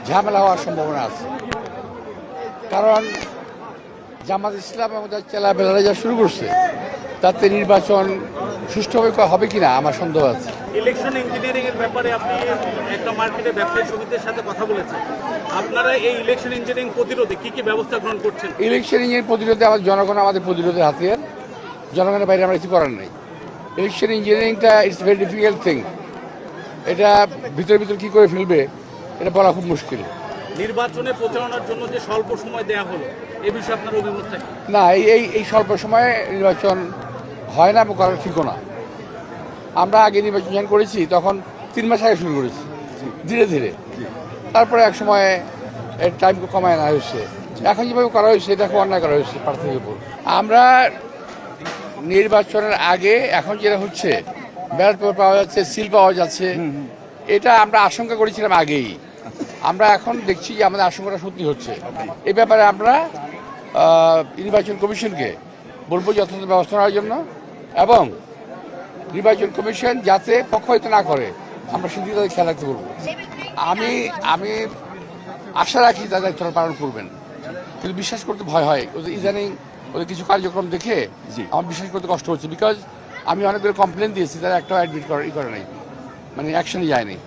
ঝামেলা হওয়ার সম্ভাবনা আছে। কারণ জামাত ইসলাম এবং তার চেলাবেলারা যা শুরু করছে তাতে নির্বাচন সুষ্ঠুভাবে হবে কিনা আমার সন্দেহ আছে। ইলেকশন ইঞ্জিনিয়ারিং এর ব্যাপারে আপনি একটা মার্কেটে ব্যবসায়ী সমিতির সাথে কথা বলেছেন। আপনারা এই ইলেকশন ইঞ্জিনিয়ারিং প্রতিরোধে কি কি ব্যবস্থা গ্রহণ করছেন? ইলেকশন ইঞ্জিনিয়ারিং প্রতিরোধে আমাদের জনগণ আমাদের প্রতিরোধের হাতিয়ার। জনগণের বাইরে আমরা কিছু করার নেই। ইলেকশন ইঞ্জিনিয়ারিংটা ইটস ভেরি ডিফিকাল্ট থিং। এটা ভিতরে ভিতরে কী করে ফেলবে এটা বলা খুব মুশকিল। নির্বাচনে প্রচারণার জন্য যে স্বল্প সময় দেওয়া হলো এ বিষয়ে আপনার অভিমত কি? না, এই স্বল্প সময়ে নির্বাচন হয় না এবং করার ঠিকও না। আমরা আগে নির্বাচন করেছি তখন 3 মাস আগে শুরু করেছি ধীরে ধীরে। তারপরে এক সময় টাইম কমায় আনা হয়েছে। এখন যেভাবে করা হয়েছে এটা খুব অন্যায় করা হয়েছে প্রার্থীর উপর। আমরা নির্বাচনের আগে এখন যেটা হচ্ছে ব্যালট পেপার পাওয়া যাচ্ছে, সিল পাওয়া যাচ্ছে, এটা আমরা আশঙ্কা করেছিলাম আগেই। আমরা এখন দেখছি যে আমাদের আশঙ্কাটা সত্যি হচ্ছে। এই ব্যাপারে আমরা নির্বাচন কমিশনকে বলবো যথাযথ ব্যবস্থা নেওয়ার জন্য, এবং নির্বাচন কমিশন যাতে পক্ষপাত না করে আমরা সেদিকে তাদের খেয়াল রাখতে বলবো। আমি আশা রাখি তাদের দায়িত্ব পালন করবেন, কিন্তু বিশ্বাস করতে ভয় হয়। ওদের ইদানিং ওদের কিছু কার্যক্রম দেখে আমার বিশ্বাস করতে কষ্ট হচ্ছে। বিকজ আমি অনেকগুলো কমপ্লেন দিয়েছি, তারা একটা অ্যাডমিট করে নাই, মানে অ্যাকশনে যায়নি।